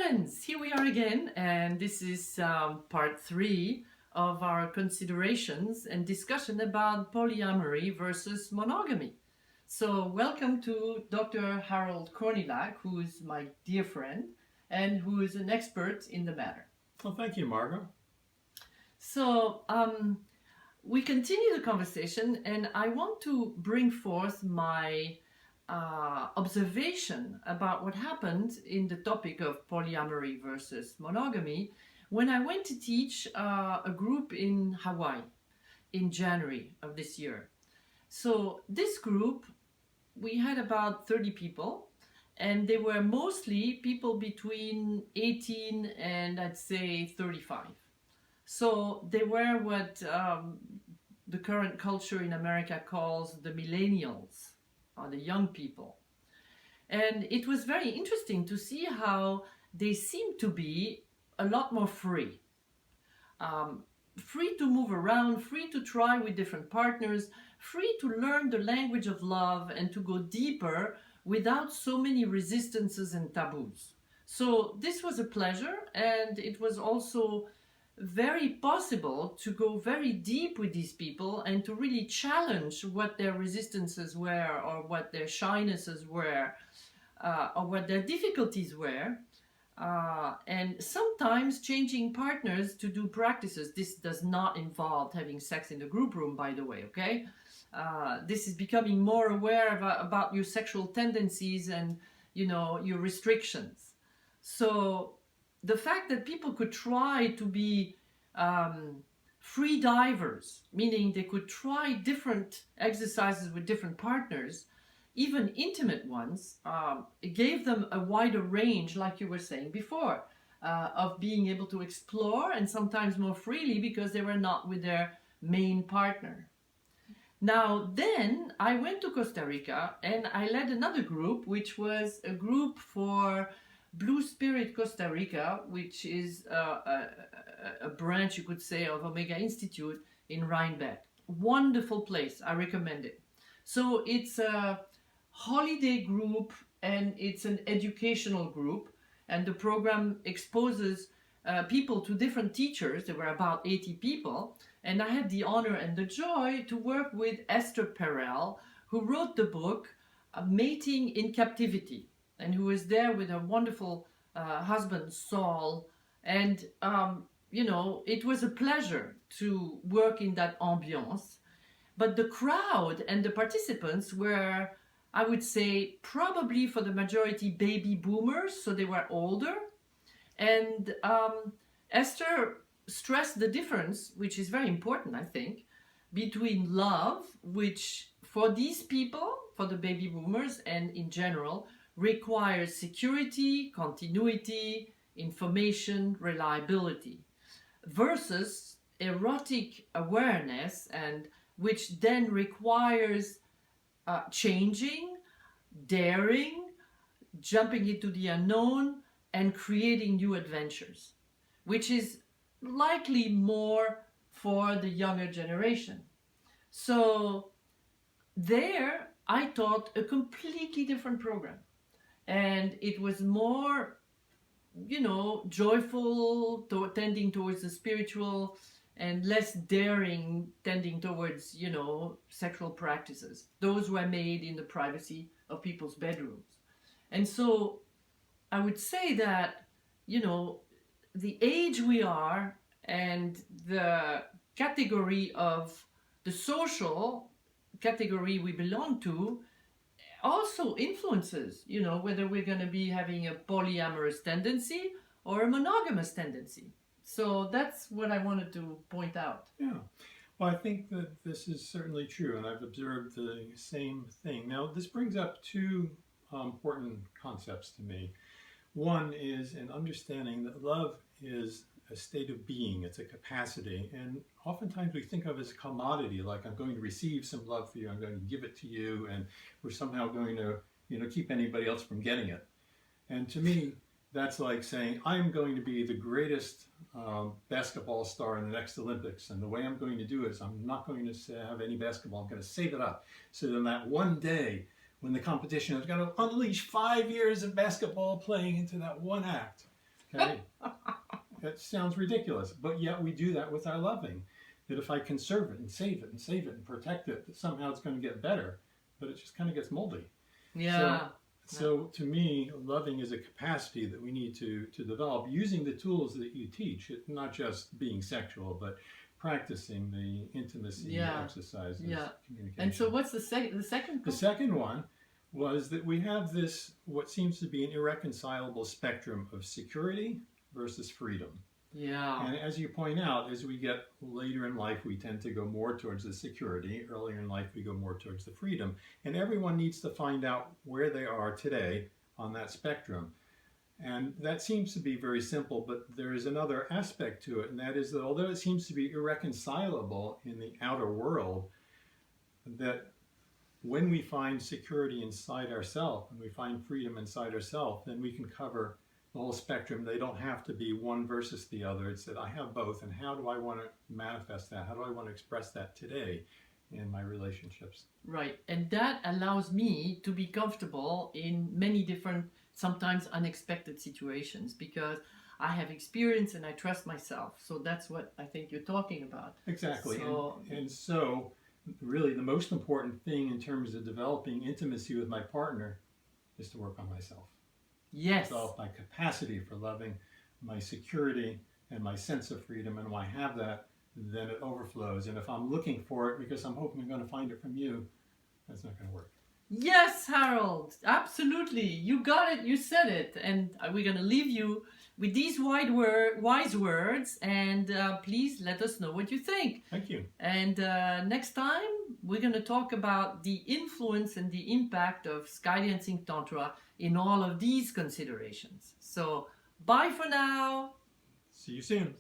friends, here we are again, and this is part 3 of our considerations and discussion about polyamory versus monogamy. So welcome to Dr. Harold Kornylak, who is my dear friend and who is an expert in the matter. Well, thank you, Margot. So we continue the conversation, and I want to bring forth my observation about what happened in the topic of polyamory versus monogamy when I went to teach a group in Hawaii in January of this year. So this group, we had about 30 people, and they were mostly people between 18 and I'd say 35. So they were what the current culture in America calls the millennials, or the young people. And it was very interesting to see how they seemed to be a lot more free. Free to move around, free to try with different partners, free to learn the language of love and to go deeper without so many resistances and taboos. So this was a pleasure, and it was also very possible to go very deep with these people and to really challenge what their resistances were, or what their shynesses were, or what their difficulties were, and sometimes changing partners to do practices. This does not involve having sex in the group room, by the way, okay? This is becoming more aware about your sexual tendencies and, your restrictions. So the fact that people could try to be free divers, meaning they could try different exercises with different partners, even intimate ones, it gave them a wider range, like you were saying before, of being able to explore, and sometimes more freely because they were not with their main partner. Now then I went to Costa Rica and I led another group, which was a group for Blue Spirit Costa Rica, which is a branch, you could say, of Omega Institute in Rhinebeck. Wonderful place, I recommend it. So it's a holiday group and it's an educational group, and the program exposes people to different teachers. There were about 80 people, and I had the honor and the joy to work with Esther Perel, who wrote the book Mating in Captivity, and who was there with her wonderful husband Saul. And it was a pleasure to work in that ambiance. But the crowd and the participants were, I would say, probably for the majority baby boomers, so they were older. And Esther stressed the difference, which is very important, I think, between love, which for these people, for the baby boomers and in general, requires security, continuity, information, reliability, versus erotic awareness, and which then requires changing, daring, jumping into the unknown, and creating new adventures, which is likely more for the younger generation. So there I taught a completely different program, and it was more joyful, tending towards the spiritual, and less daring, tending towards sexual practices. Those were made in the privacy of people's bedrooms. And so I would say that the age we are and the category of the social category we belong to also influences, whether we're going to be having a polyamorous tendency or a monogamous tendency. So that's what I wanted to point out. Yeah. Well, I think that this is certainly true, and I've observed the same thing. Now, this brings up two important concepts to me. One is an understanding that love is a state of being, it's a capacity, and oftentimes we think of it as a commodity, like I'm going to receive some love for you, I'm going to give it to you, and we're somehow going to keep anybody else from getting it. And to me, that's like saying I'm going to be the greatest basketball star in the next Olympics, and the way I'm going to do it is I'm not going to have any basketball, I'm going to save it up, so then that one day when the competition is going to unleash 5 years of basketball playing into that one act, Okay? That sounds ridiculous, but yet we do that with our loving. That if I conserve it and save it and save it and protect it, that somehow it's going to get better, but it just kind of gets moldy. Yeah. So to me, loving is a capacity that we need to develop using the tools that you teach. It's not just being sexual, but practicing the intimacy exercises, communication. And so what's the second? The second one was that we have this, what seems to be an irreconcilable spectrum of security versus freedom. Yeah. And as you point out, as we get later in life, we tend to go more towards the security. Earlier in life, we go more towards the freedom. And everyone needs to find out where they are today on that spectrum. And that seems to be very simple, but there is another aspect to it, and that is that although it seems to be irreconcilable in the outer world, that when we find security inside ourselves, and we find freedom inside ourselves, then we can cover the whole spectrum. They don't have to be one versus the other. It's that I have both, and how do I want to manifest that? How do I want to express that today in my relationships? Right, and that allows me to be comfortable in many different, sometimes unexpected situations, because I have experience and I trust myself. So that's what I think you're talking about. Exactly. And so really the most important thing in terms of developing intimacy with my partner is to work on myself. Yes. Develop my capacity for loving, my security, and my sense of freedom. And when I have that, then it overflows. And if I'm looking for it because I'm hoping I'm going to find it from you, that's not going to work. Yes, Harold, absolutely. You got it. You said it. And we're going to leave you with these wise words. And please let us know what you think. Thank you. And next time, we're going to talk about the influence and the impact of Skydancing Tantra in all of these considerations. So, bye for now. See you soon.